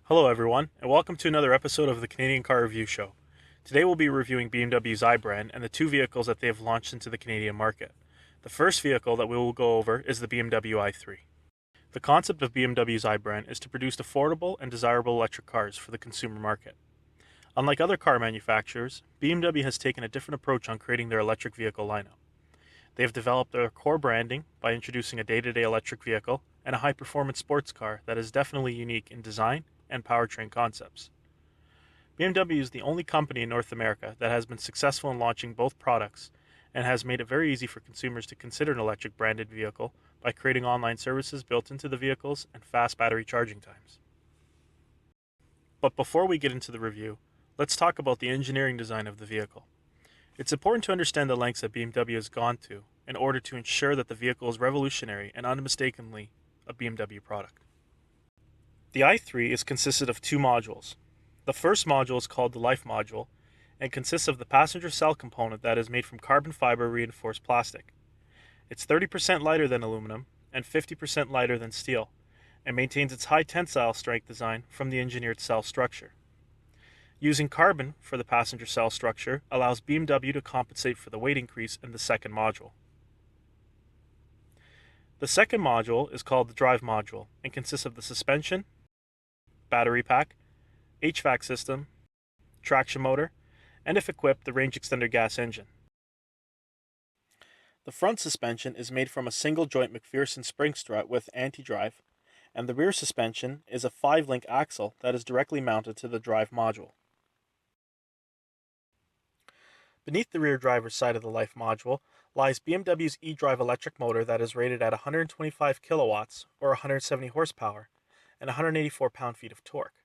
Hello everyone, and welcome to another episode of the Canadian Car Review Show. Today we'll be reviewing BMW's i brand and the two vehicles that they have launched into the Canadian market. The first vehicle that we will go over is the BMW i3. The concept of BMW's i brand is to produce affordable and desirable electric cars for the consumer market. Unlike other car manufacturers, BMW has taken a different approach on creating their electric vehicle lineup. They have developed their core branding by introducing a day-to-day electric vehicle and a high-performance sports car that is definitely unique in design and powertrain concepts. BMW is the only company in North America that has been successful in launching both products and has made it very easy for consumers to consider an electric branded vehicle by creating online services built into the vehicles and fast battery charging times. But before we get into the review, let's talk about the engineering design of the vehicle. It's important to understand the lengths that BMW has gone to in order to ensure that the vehicle is revolutionary and unmistakably a BMW product. The i3 is consisted of two modules. The first module is called the Life module and consists of the passenger cell component that is made from carbon fiber reinforced plastic. It's 30% lighter than aluminum and 50% lighter than steel and maintains its high tensile strength design from the engineered cell structure. Using carbon for the passenger cell structure allows BMW to compensate for the weight increase in the second module. The second module is called the Drive module and consists of the suspension, battery pack, HVAC system, traction motor, and if equipped, the range extender gas engine. The front suspension is made from a single joint McPherson spring strut with anti-drive, and the rear suspension is a 5-link axle that is directly mounted to the Drive module. Beneath the rear driver's side of the Life module lies BMW's eDrive electric motor that is rated at 125 kilowatts or 170 horsepower and 184 pound-feet of torque.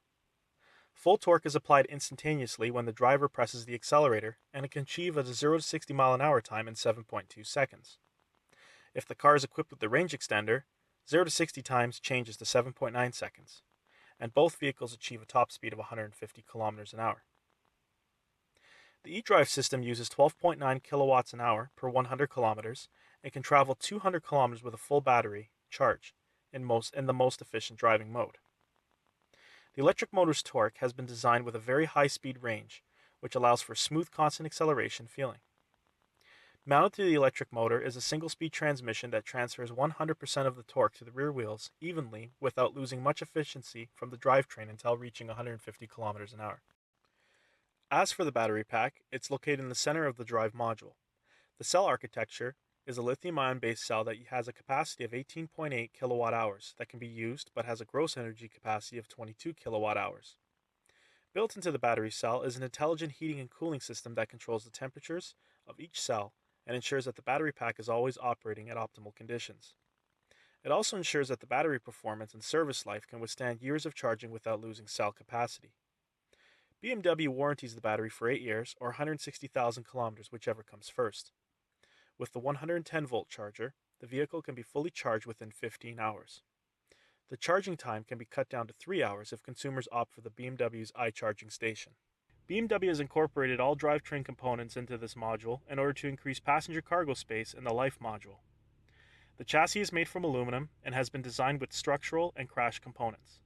Full torque is applied instantaneously when the driver presses the accelerator, and it can achieve a 0 to 60 mile an hour time in 7.2 seconds. If the car is equipped with the range extender, 0 to 60 times changes to 7.9 seconds, and both vehicles achieve a top speed of 150 kilometers an hour. The eDrive system uses 12.9 kilowatts an hour per 100 kilometers and can travel 200 kilometers with a full battery charge in the most efficient driving mode. The electric motor's torque has been designed with a very high speed range, which allows for smooth constant acceleration feeling. Mounted to the electric motor is a single-speed transmission that transfers 100% of the torque to the rear wheels evenly without losing much efficiency from the drivetrain until reaching 150 kilometers an hour. As for the battery pack, it's located in the center of the Drive module. The cell architecture is a lithium-ion based cell that has a capacity of 18.8 kilowatt hours that can be used but has a gross energy capacity of 22 kilowatt hours. Built into the battery cell is an intelligent heating and cooling system that controls the temperatures of each cell and ensures that the battery pack is always operating at optimal conditions. It also ensures that the battery performance and service life can withstand years of charging without losing cell capacity. BMW warranties the battery for 8 years or 160,000 kilometers, whichever comes first. With the 110 volt charger, the vehicle can be fully charged within 15 hours. The charging time can be cut down to 3 hours if consumers opt for the BMW's iCharging station. BMW has incorporated all drivetrain components into this module in order to increase passenger cargo space in the Life module. The chassis is made from aluminum and has been designed with structural and crash components.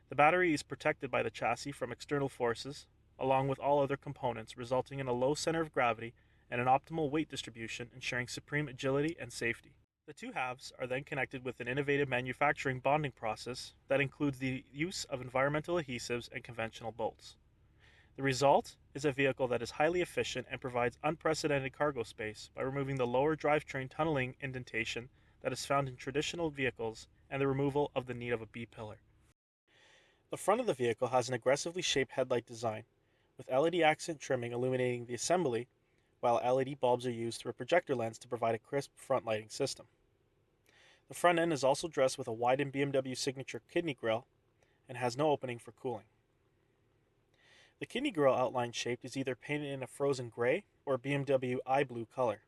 The battery is protected by the chassis from external forces, along with all other components, resulting in a low center of gravity and an optimal weight distribution, ensuring supreme agility and safety. The two halves are then connected with an innovative manufacturing bonding process that includes the use of environmental adhesives and conventional bolts. The result is a vehicle that is highly efficient and provides unprecedented cargo space by removing the lower drivetrain tunneling indentation that is found in traditional vehicles and the removal of the need of a B-pillar. The front of the vehicle has an aggressively shaped headlight design, with LED accent trimming illuminating the assembly, while LED bulbs are used through a projector lens to provide a crisp front lighting system. The front end is also dressed with a widened BMW signature kidney grille and has no opening for cooling. The kidney grille outline shape is either painted in a frozen gray or BMW iBlue color.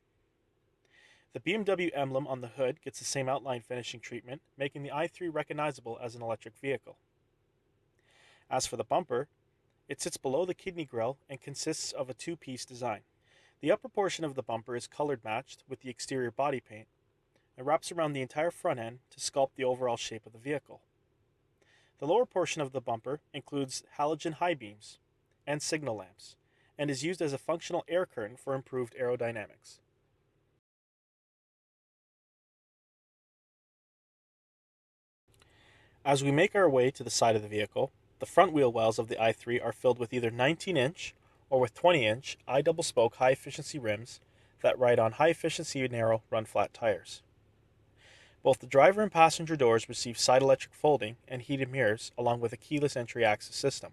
The BMW emblem on the hood gets the same outline finishing treatment, making the i3 recognizable as an electric vehicle. As for the bumper, it sits below the kidney grille and consists of a two-piece design. The upper portion of the bumper is colored matched with the exterior body paint and wraps around the entire front end to sculpt the overall shape of the vehicle. The lower portion of the bumper includes halogen high beams and signal lamps, and is used as a functional air curtain for improved aerodynamics. As we make our way to the side of the vehicle, the front wheel wells of the i3 are filled with either 19-inch or with 20-inch I-double spoke high-efficiency rims that ride on high-efficiency narrow run-flat tires. Both the driver and passenger doors receive side electric folding and heated mirrors along with a keyless entry access system.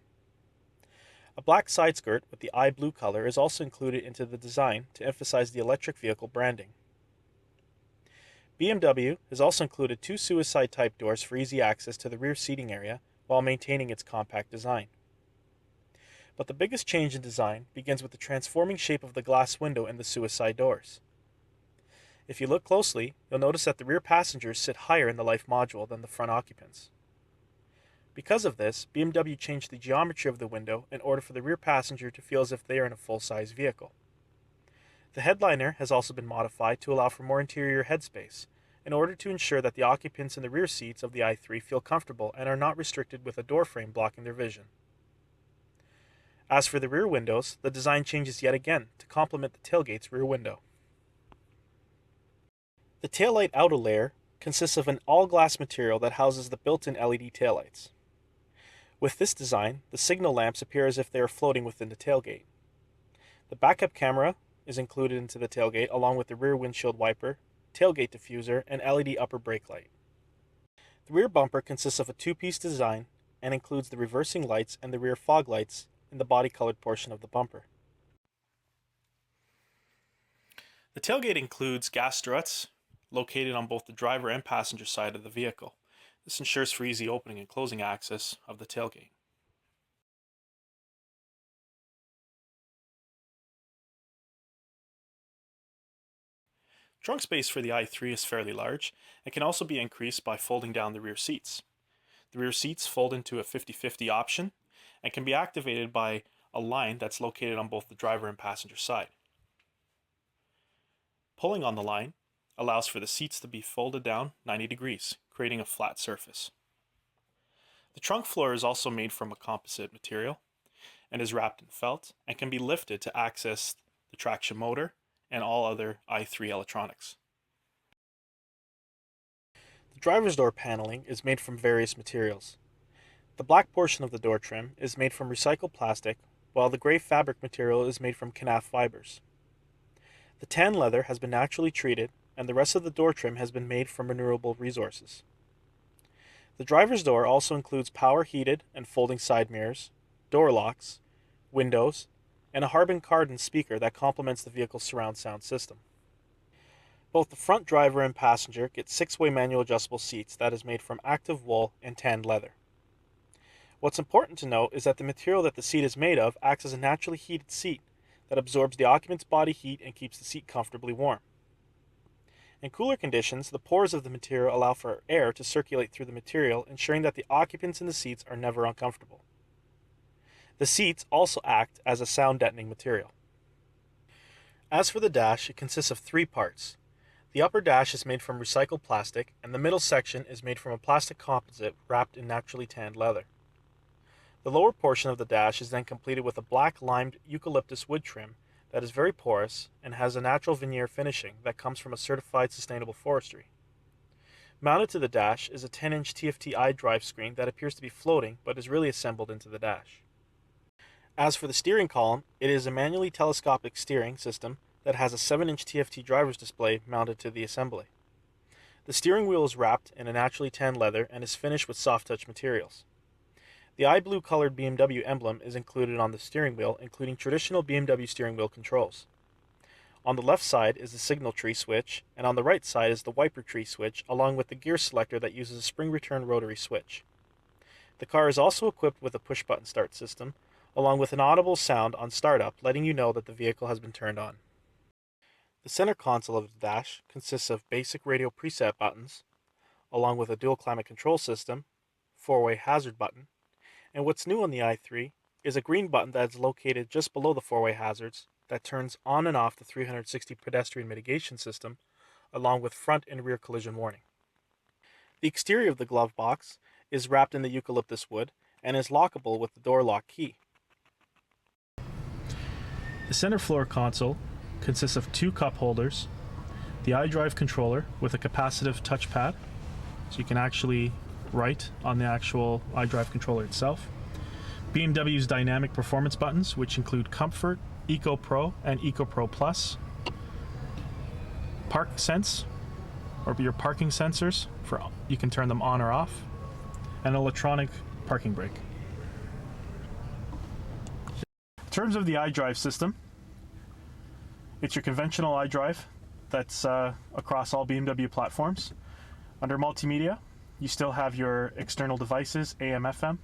A black side skirt with the eye-blue color is also included into the design to emphasize the electric vehicle branding. BMW has also included two suicide-type doors for easy access to the rear seating area while maintaining its compact design. But the biggest change in design begins with the transforming shape of the glass window in the suicide doors. If you look closely, you'll notice that the rear passengers sit higher in the Life module than the front occupants. Because of this, BMW changed the geometry of the window in order for the rear passenger to feel as if they are in a full-size vehicle. The headliner has also been modified to allow for more interior headspace, in order to ensure that the occupants in the rear seats of the i3 feel comfortable and are not restricted with a door frame blocking their vision. As for the rear windows, the design changes yet again to complement the tailgate's rear window. The taillight outer layer consists of an all-glass material that houses the built-in LED taillights. With this design, the signal lamps appear as if they are floating within the tailgate. The backup camera is included into the tailgate along with the rear windshield wiper, tailgate diffuser, and LED upper brake light. The rear bumper consists of a two-piece design and includes the reversing lights and the rear fog lights in the body-colored portion of the bumper. The tailgate includes gas struts located on both the driver and passenger side of the vehicle. This ensures for easy opening and closing access of the tailgate. Trunk space for the i3 is fairly large and can also be increased by folding down the rear seats. The rear seats fold into a 50-50 option and can be activated by a line that's located on both the driver and passenger side. Pulling on the line allows for the seats to be folded down 90 degrees, creating a flat surface. The trunk floor is also made from a composite material and is wrapped in felt and can be lifted to access the traction motor and all other i3 electronics. The driver's door paneling is made from various materials. The black portion of the door trim is made from recycled plastic, while the gray fabric material is made from KNAF fibers. The tan leather has been naturally treated, and the rest of the door trim has been made from renewable resources. The driver's door also includes power heated and folding side mirrors, door locks, windows, and a Harbin Kardon speaker that complements the vehicle's surround sound system. Both the front driver and passenger get 6-way manual adjustable seats that is made from active wool and tanned leather. What's important to note is that the material that the seat is made of acts as a naturally heated seat that absorbs the occupant's body heat and keeps the seat comfortably warm. In cooler conditions, the pores of the material allow for air to circulate through the material, ensuring that the occupants in the seats are never uncomfortable. The seats also act as a sound deadening material. As for the dash, it consists of 3 parts. The upper dash is made from recycled plastic, and the middle section is made from a plastic composite wrapped in naturally tanned leather. The lower portion of the dash is then completed with a black limed eucalyptus wood trim that is very porous and has a natural veneer finishing that comes from a certified sustainable forestry. Mounted to the dash is a 10-inch TFT iDrive screen that appears to be floating but is really assembled into the dash. As for the steering column, it is a manually telescopic steering system that has a 7-inch TFT driver's display mounted to the assembly. The steering wheel is wrapped in a naturally tanned leather and is finished with soft touch materials. The eye blue colored BMW emblem is included on the steering wheel, including traditional BMW steering wheel controls. On the left side is the signal tree switch, and on the right side is the wiper tree switch, along with the gear selector that uses a spring return rotary switch. The car is also equipped with a push button start system, along with an audible sound on startup letting you know that the vehicle has been turned on. The center console of the dash consists of basic radio preset buttons, along with a dual climate control system, 4-way hazard button, and what's new on the i3 is a green button that is located just below the 4-way hazards that turns on and off the 360 pedestrian mitigation system, along with front and rear collision warning. The exterior of the glove box is wrapped in the eucalyptus wood and is lockable with the door lock key. The center floor console consists of 2 cup holders, the iDrive controller with a capacitive touchpad, so you can actually write on the actual iDrive controller itself, BMW's dynamic performance buttons, which include Comfort, Eco Pro, and Eco Pro Plus, Park Sense, or your parking sensors, you can turn them on or off, and electronic parking brake. In terms of the iDrive system, it's your conventional iDrive that's across all BMW platforms. Under multimedia, you still have your external devices, AM, FM.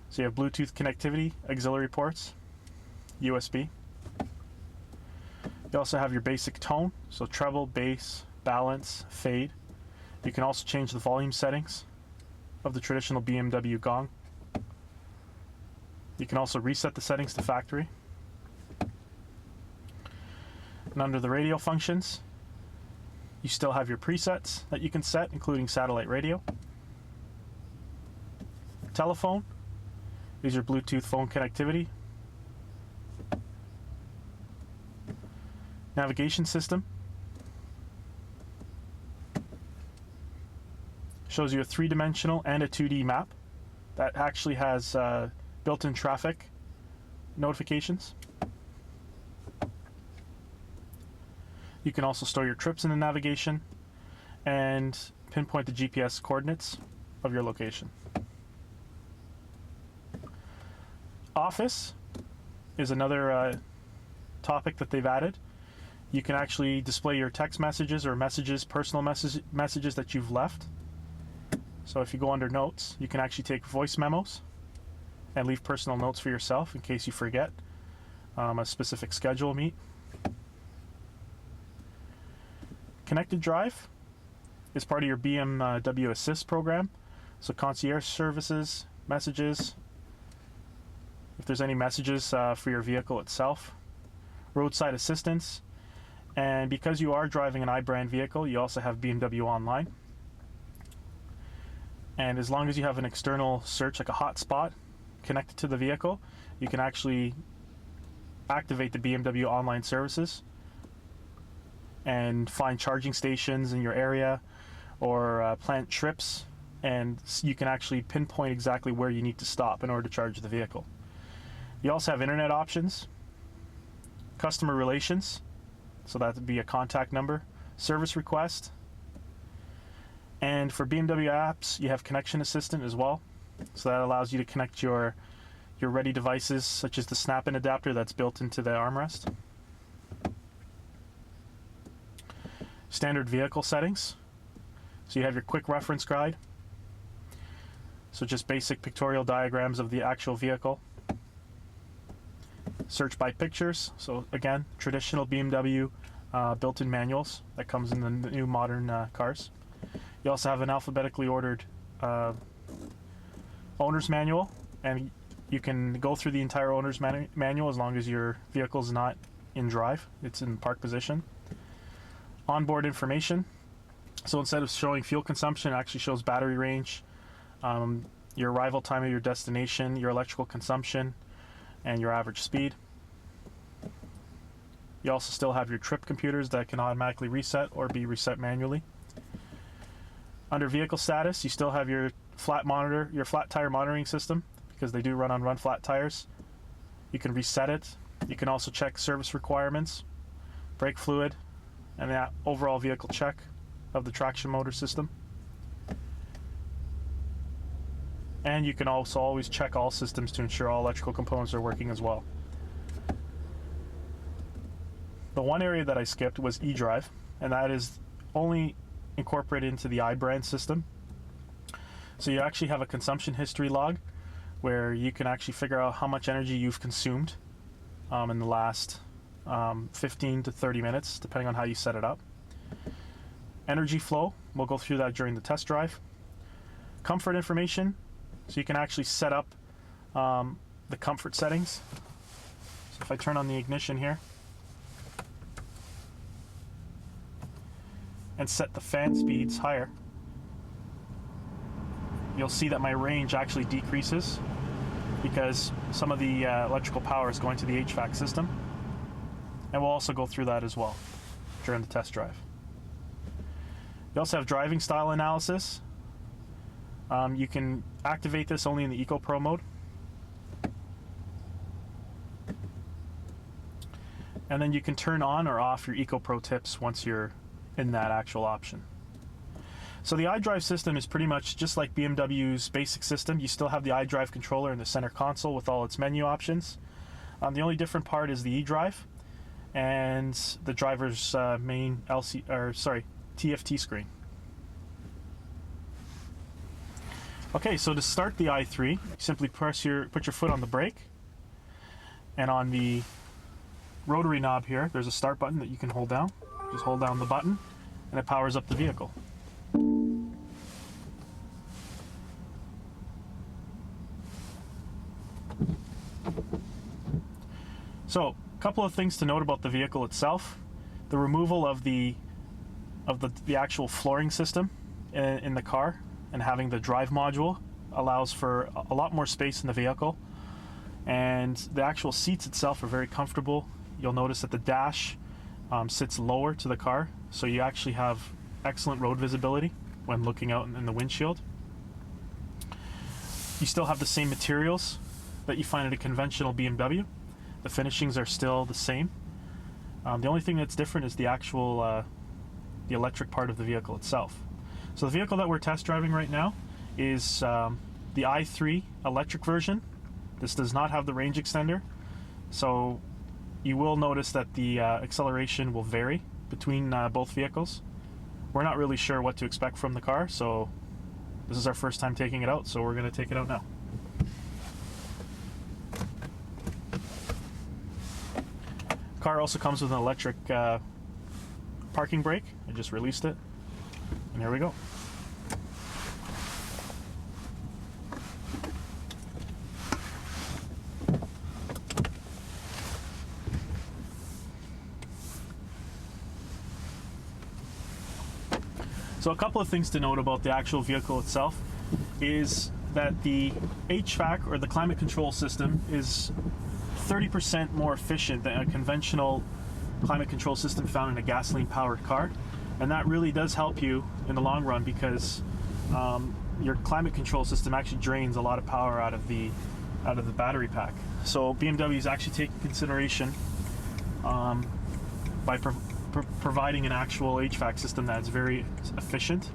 So you have Bluetooth connectivity, auxiliary ports, USB. You also have your basic tone, so treble, bass, balance, fade. You can also change the volume settings of the traditional BMW gong. You can also reset the settings to factory. And under the radio functions, you still have your presets that you can set, including satellite radio. Telephone is your Bluetooth phone connectivity. Navigation system shows you a 3-dimensional and a 2D map that actually has built-in traffic notifications. You can also store your trips in the navigation and pinpoint the GPS coordinates of your location. Office is another topic that they've added. You can actually display your text messages or personal messages that you've left. So if you go under notes, you can actually take voice memos and leave personal notes for yourself in case you forget a specific schedule meet. Connected Drive is part of your BMW Assist program. So concierge services, messages, if there's any messages for your vehicle itself, roadside assistance, and because you are driving an iBrand vehicle, you also have BMW Online. And as long as you have an external search, like a hotspot, connected to the vehicle, you can actually activate the BMW Online services and find charging stations in your area or plan trips, and you can actually pinpoint exactly where you need to stop in order to charge the vehicle. You also have internet options, customer relations, so that would be a contact number, service request, and for BMW apps you have Connection Assistant as well, so that allows you to connect your ready devices such as the snap-in adapter that's built into the armrest. Standard vehicle settings, so you have your quick reference guide, so just basic pictorial diagrams of the actual vehicle. Search by pictures, so again, traditional BMW built-in manuals that comes in the new modern cars. You also have an alphabetically ordered owner's manual, and you can go through the entire owner's manual as long as your vehicle is not in drive, it's in park position. Onboard information, so instead of showing fuel consumption, it actually shows battery range, your arrival time of your destination, your electrical consumption, and your average speed. You also still have your trip computers that can automatically reset or be reset manually. Under vehicle status, you still have your flat tire monitoring system, because they do run on flat tires. You can reset it. You can also check service requirements, brake fluid, and the overall vehicle check of the traction motor system. And you can also always check all systems to ensure all electrical components are working as well. The one area that I skipped was eDrive, and that is only incorporated into the iBrand system. So you actually have a consumption history log where you can actually figure out how much energy you've consumed in the last 15 to 30 minutes, depending on how you set it up. Energy flow, we'll go through that during the test drive. Comfort information, so you can actually set up the comfort settings. So if I turn on the ignition here and set the fan speeds higher, you'll see that my range actually decreases because some of the electrical power is going to the HVAC system. And we'll also go through that as well during the test drive. You also have driving style analysis. You can activate this only in the Eco Pro mode. And then you can turn on or off your Eco Pro tips once you're in that actual option. So the iDrive system is pretty much just like BMW's basic system. You still have the iDrive controller in the center console with all its menu options. The only different part is the eDrive and the driver's main TFT screen. Okay, so to start the i3, you simply put your foot on the brake, and on the rotary knob here, there's a start button that you can hold down. Just hold down the button, and it powers up the vehicle. So, a couple of things to note about the vehicle itself. The removal of the actual flooring system in the car and having the drive module allows for a lot more space in the vehicle. And the actual seats itself are very comfortable. You'll notice that the dash sits lower to the car, so you actually have excellent road visibility when looking out in the windshield. You still have the same materials that you find in a conventional BMW. The finishings are still the same. The only thing that's different is the actual the electric part of the vehicle itself. So the vehicle that we're test driving right now is the i3 electric version. This does not have the range extender, so you will notice that the acceleration will vary between both vehicles. We're not really sure what to expect from the car, so this is our first time taking it out, so we're going to take it out now. The car also comes with an electric parking brake. I just released it, and here we go. So a couple of things to note about the actual vehicle itself is that the HVAC, or the climate control system, is 30% more efficient than a conventional climate control system found in a gasoline-powered car. And that really does help you in the long run because your climate control system actually drains a lot of power out of the battery pack. So BMW is actually taking consideration by providing an actual HVAC system that's very efficient.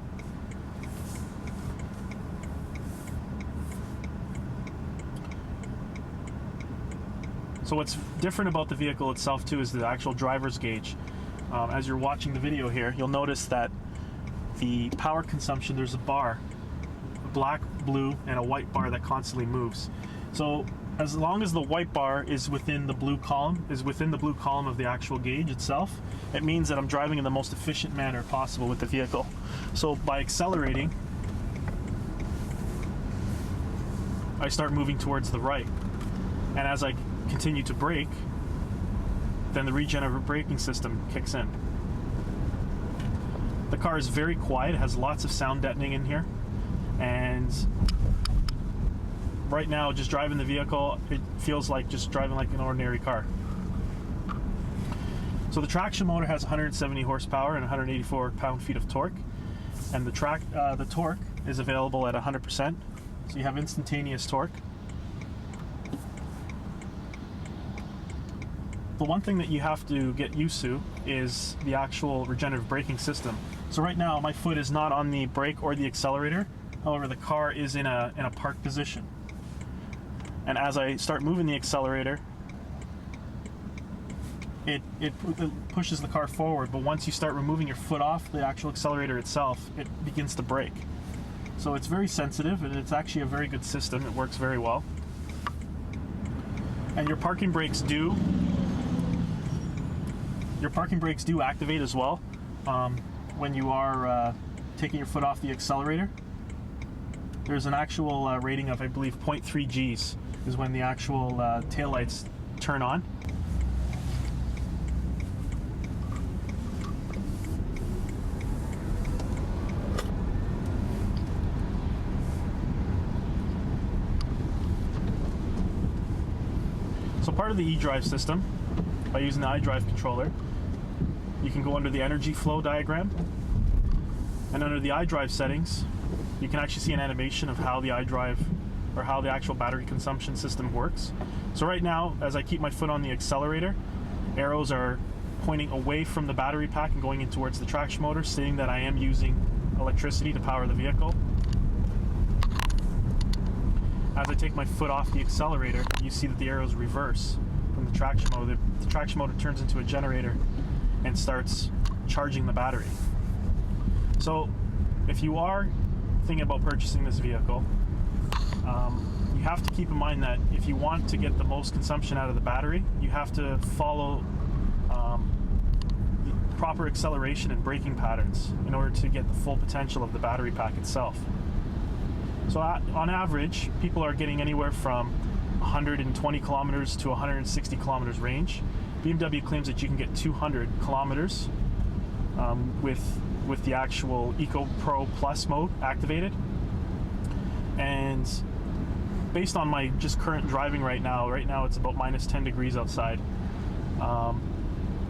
So what's different about the vehicle itself too is the actual driver's gauge. As you're watching the video here, you'll notice that the power consumption, there's a bar, a black, blue, and a white bar that constantly moves. So as long as the white bar is within the blue column, of the actual gauge itself, it means that I'm driving in the most efficient manner possible with the vehicle. So by accelerating, I start moving towards the right. And as I continue to brake, then the regenerative braking system kicks in. The car is very quiet, it has lots of sound deadening in here, and right now, just driving the vehicle, it feels like just driving like an ordinary car. So the traction motor has 170 horsepower and 184 pound-feet of torque, and the torque is available at 100%, so you have instantaneous torque. The one thing that you have to get used to is the actual regenerative braking system. So right now, my foot is not on the brake or the accelerator. However, the car is in a park position. And as I start moving the accelerator, it pushes the car forward, but once you start removing your foot off the actual accelerator itself, it begins to brake. So it's very sensitive, and it's actually a very good system. It works very well. And your parking brakes do activate as well when you are taking your foot off the accelerator. There's an actual rating of, I believe, 0.3 Gs is when the actual taillights turn on. So part of the eDrive system, by using the iDrive controller, you can go under the energy flow diagram, and under the iDrive settings, you can actually see an animation of how the iDrive, or how the actual battery consumption system works. So right now, as I keep my foot on the accelerator, arrows are pointing away from the battery pack and going in towards the traction motor, stating that I am using electricity to power the vehicle. As I take my foot off the accelerator, you see that the arrows reverse from the traction motor. The traction motor turns into a generator and starts charging the battery. So if you are thinking about purchasing this vehicle, you have to keep in mind that if you want to get the most consumption out of the battery, you have to follow the proper acceleration and braking patterns in order to get the full potential of the battery pack itself. So on average, people are getting anywhere from 120 kilometers to 160 kilometers range. BMW claims that you can get 200 kilometers with the actual Eco Pro Plus mode activated. And based on my just current driving right now it's about minus 10 degrees outside.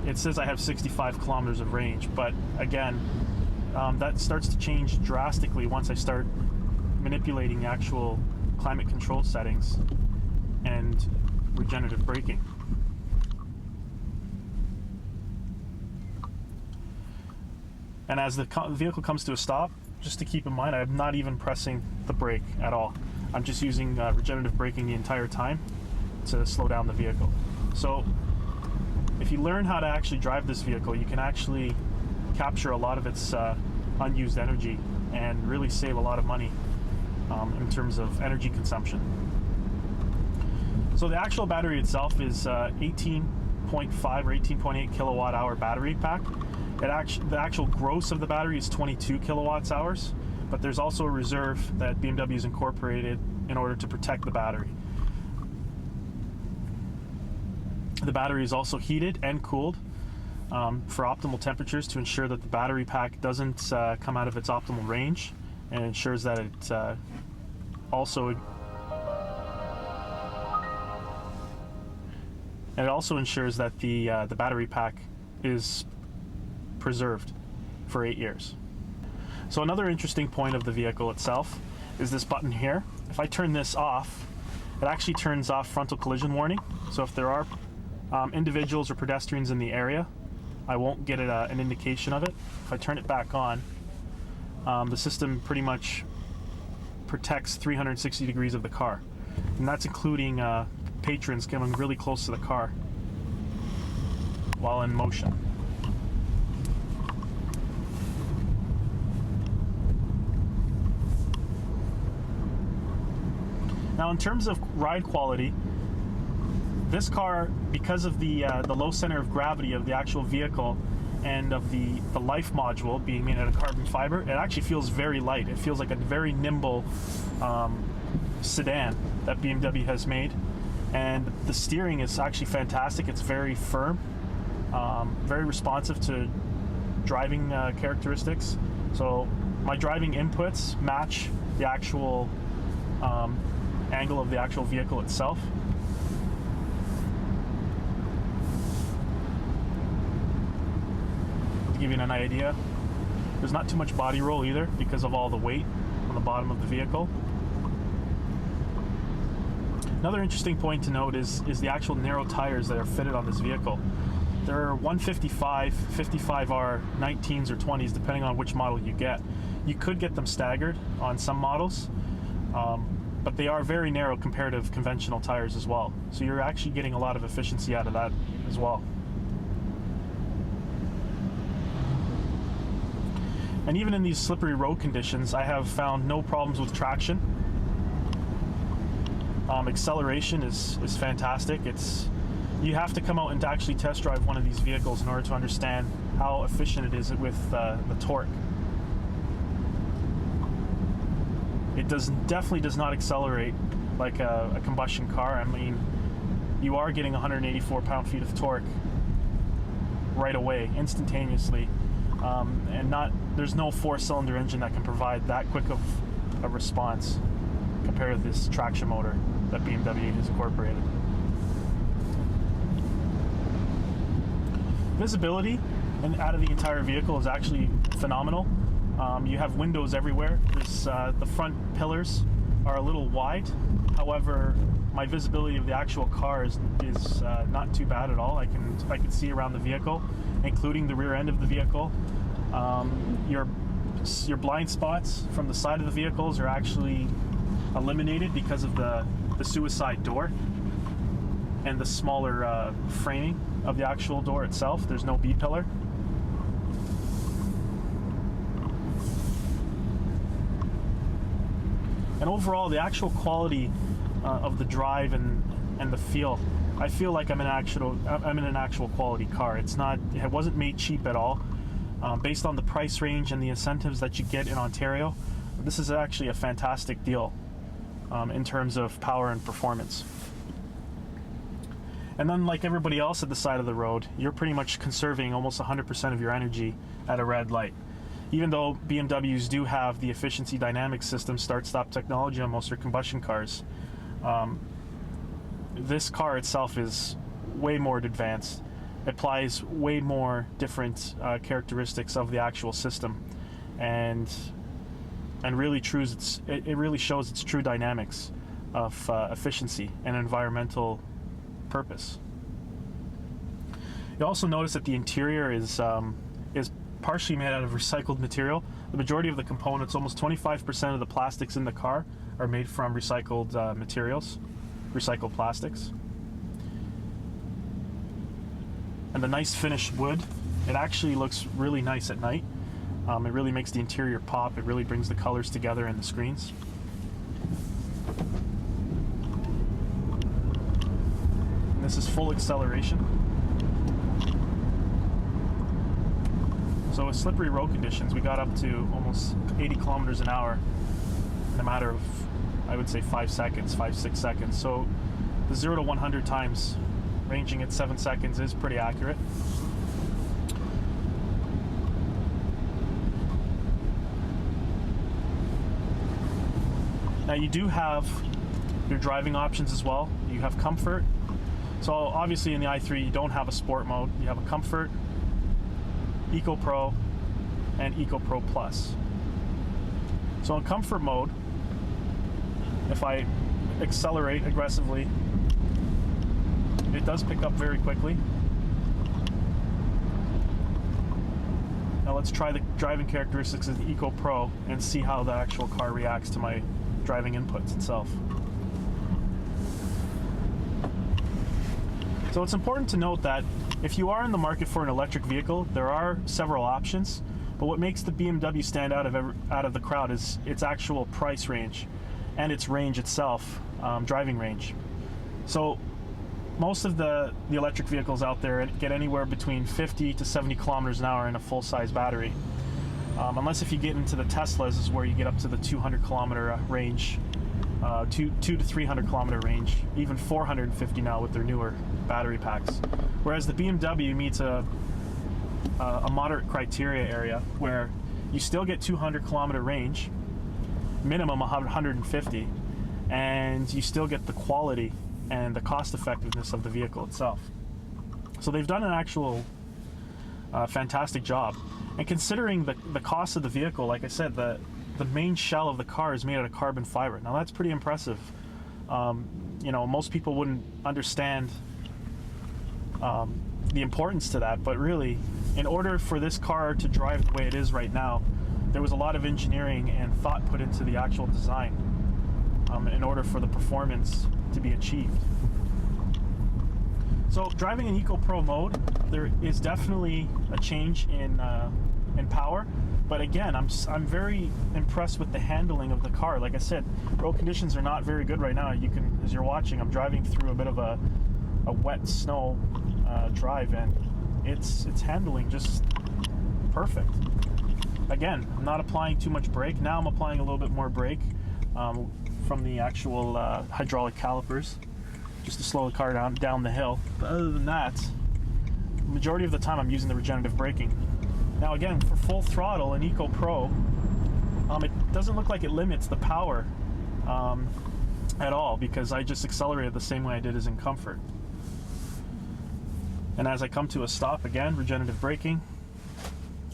It says I have 65 kilometers of range, but again, that starts to change drastically once I start manipulating the actual climate control settings and regenerative braking. And as the vehicle comes to a stop, just to keep in mind, I'm not even pressing the brake at all. I'm just using regenerative braking the entire time to slow down the vehicle. So if you learn how to actually drive this vehicle, you can actually capture a lot of its unused energy and really save a lot of money in terms of energy consumption. So the actual battery itself is 18.5 or 18.8 kilowatt hour battery pack. The actual gross of the battery is 22 kilowatts hours, but there's also a reserve that BMW has incorporated in order to protect the battery. The battery is also heated and cooled for optimal temperatures to ensure that the battery pack doesn't come out of its optimal range, and ensures that it also ensures that the battery pack is preserved for 8 years. So another interesting point of the vehicle itself is this button here. If I turn this off, it actually turns off frontal collision warning. So if there are individuals or pedestrians in the area, I won't get an indication of it. If I turn it back on, the system pretty much protects 360 degrees of the car. And that's including patrons coming really close to the car while in motion. Now, in terms of ride quality, this car, because of the low center of gravity of the actual vehicle and of the life module being made out of carbon fiber, it actually feels very light. It feels like a very nimble sedan that BMW has made. And the steering is actually fantastic. It's very firm, very responsive to driving characteristics. So my driving inputs match the actual angle of the actual vehicle itself. To give you an idea, there's not too much body roll either because of all the weight on the bottom of the vehicle. Another interesting point to note is the actual narrow tires that are fitted on this vehicle. There are 155, 55R, 19s or 20s depending on which model you get. You could get them staggered on some models, but they are very narrow compared to conventional tires as well. So you're actually getting a lot of efficiency out of that as well. And even in these slippery road conditions, I have found no problems with traction. Acceleration is fantastic. You have to come out and actually test drive one of these vehicles in order to understand how efficient it is with the torque. It definitely does not accelerate like a combustion car. I mean, you are getting 184 pound-feet of torque right away, instantaneously, and there's no four-cylinder engine that can provide that quick of a response compared to this traction motor that BMW has incorporated. Visibility and out of the entire vehicle is actually phenomenal. You have windows everywhere. The front pillars are a little wide. However, my visibility of the actual car is not too bad at all. I can see around the vehicle, including the rear end of the vehicle. Your blind spots from the side of the vehicles are actually eliminated because of the suicide door and the smaller framing of the actual door itself. There's no B-pillar. And overall, the actual quality of the drive and the feel, I feel like I'm in an actual quality car. It wasn't made cheap at all. Based on the price range and the incentives that you get in Ontario, this is actually a fantastic deal in terms of power and performance. And then, like everybody else at the side of the road, you're pretty much conserving almost 100% of your energy at a red light. Even though BMWs do have the efficiency dynamic system start-stop technology on most of their combustion cars, this car itself is way more advanced. It applies way more different characteristics of the actual system, and really it really shows its true dynamics of efficiency and environmental purpose. You also notice that the interior is partially made out of recycled material. The majority of the components, almost 25% of the plastics in the car, are made from recycled materials, recycled plastics. And the nice finished wood, it actually looks really nice at night. It really makes the interior pop. It really brings the colors together in the screens. And this is full acceleration. So with slippery road conditions, we got up to almost 80 kilometers an hour in a matter of, I would say, 5 seconds, 5-6 seconds. So the 0 to 100 times ranging at 7 seconds is pretty accurate. Now you do have your driving options as well. You have comfort. So obviously in the i3 you don't have a sport mode. You have a comfort, Eco Pro, and Eco Pro Plus. So in comfort mode, if I accelerate aggressively, it does pick up very quickly. Now let's try the driving characteristics of the Eco Pro and see how the actual car reacts to my driving inputs itself. So it's important to note that if you are in the market for an electric vehicle, there are several options, but what makes the BMW stand out of the crowd is its actual price range and its range itself, driving range. So most of the electric vehicles out there get anywhere between 50 to 70 kilometers an hour in a full-size battery. Unless if you get into the Teslas, is where you get up to the 200 kilometer range, 2 to 300 kilometer range, even 450 now with their newer battery packs. Whereas the BMW meets a moderate criteria area where you still get 200 kilometer range, minimum 150, and you still get the quality and the cost effectiveness of the vehicle itself. So they've done an actual fantastic job. And considering the cost of the vehicle, like I said, the main shell of the car is made out of carbon fiber. Now that's pretty impressive. You know, most people wouldn't understand the importance to that, but really, in order for this car to drive the way it is right now, there was a lot of engineering and thought put into the actual design in order for the performance to be achieved. So driving in Eco Pro mode, there is definitely a change in power, but again, I'm very impressed with the handling of the car. Like I said, road conditions are not very good right now. You can, as you're watching, I'm driving through a bit of a wet snow drive, and it's handling just perfect. Again, I'm not applying too much brake. Now I'm applying a little bit more brake from the actual hydraulic calipers, just to slow the car down the hill. But other than that, the majority of the time I'm using the regenerative braking. Now again, for full throttle in Eco Pro, it doesn't look like it limits the power at all, because I just accelerated the same way I did as in Comfort. And as I come to a stop, again, regenerative braking.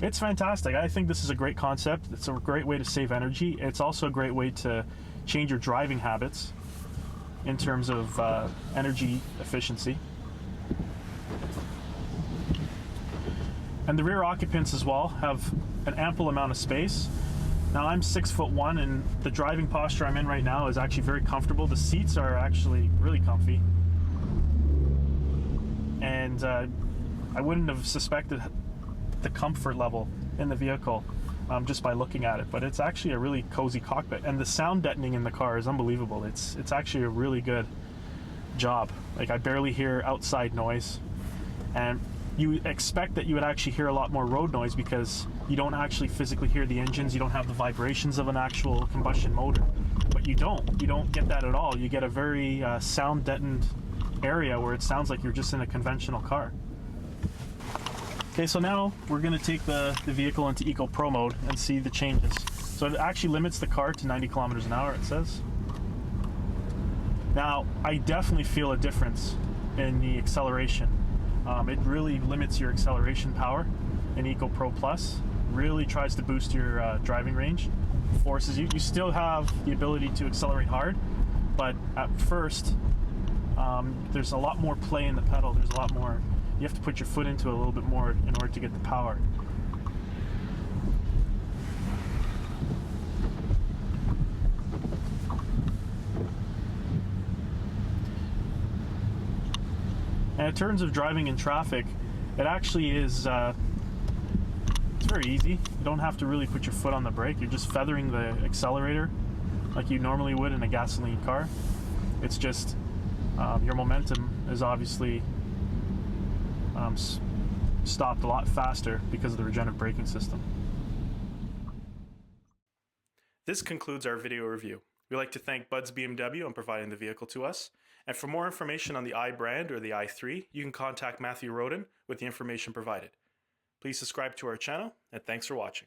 It's fantastic. I think this is a great concept. It's a great way to save energy. It's also a great way to change your driving habits in terms of energy efficiency. And the rear occupants as well have an ample amount of space. Now I'm 6'1", and the driving posture I'm in right now is actually very comfortable. The seats are actually really comfy. And I wouldn't have suspected the comfort level in the vehicle just by looking at it, but it's actually a really cozy cockpit, and the sound deadening in the car is unbelievable. It's actually a really good job. Like, I barely hear outside noise, and you expect that you would actually hear a lot more road noise because you don't actually physically hear the engines. You don't have the vibrations of an actual combustion motor, but you don't get that at all. You get a very sound deadened area where it sounds like you're just in a conventional car. Okay, so now we're going to take the vehicle into Eco Pro mode and see the changes. So it actually limits the car to 90 kilometers an hour, it says. Now, I definitely feel a difference in the acceleration. It really limits your acceleration power in Eco Pro Plus. Really tries to boost your driving range. Forces you. You still have the ability to accelerate hard, but at first, there's a lot more play in the pedal. There's a lot more. You have to put your foot into it a little bit more in order to get the power. And in terms of driving in traffic, it actually is it's very easy. You don't have to really put your foot on the brake. You're just feathering the accelerator like you normally would in a gasoline car. It's just your momentum is obviously stopped a lot faster because of the regenerative braking system. This concludes our video review. We'd like to thank Bud's BMW on providing the vehicle to us. And for more information on the i brand or the i3, you can contact Matthew Roden with the information provided. Please subscribe to our channel, and thanks for watching.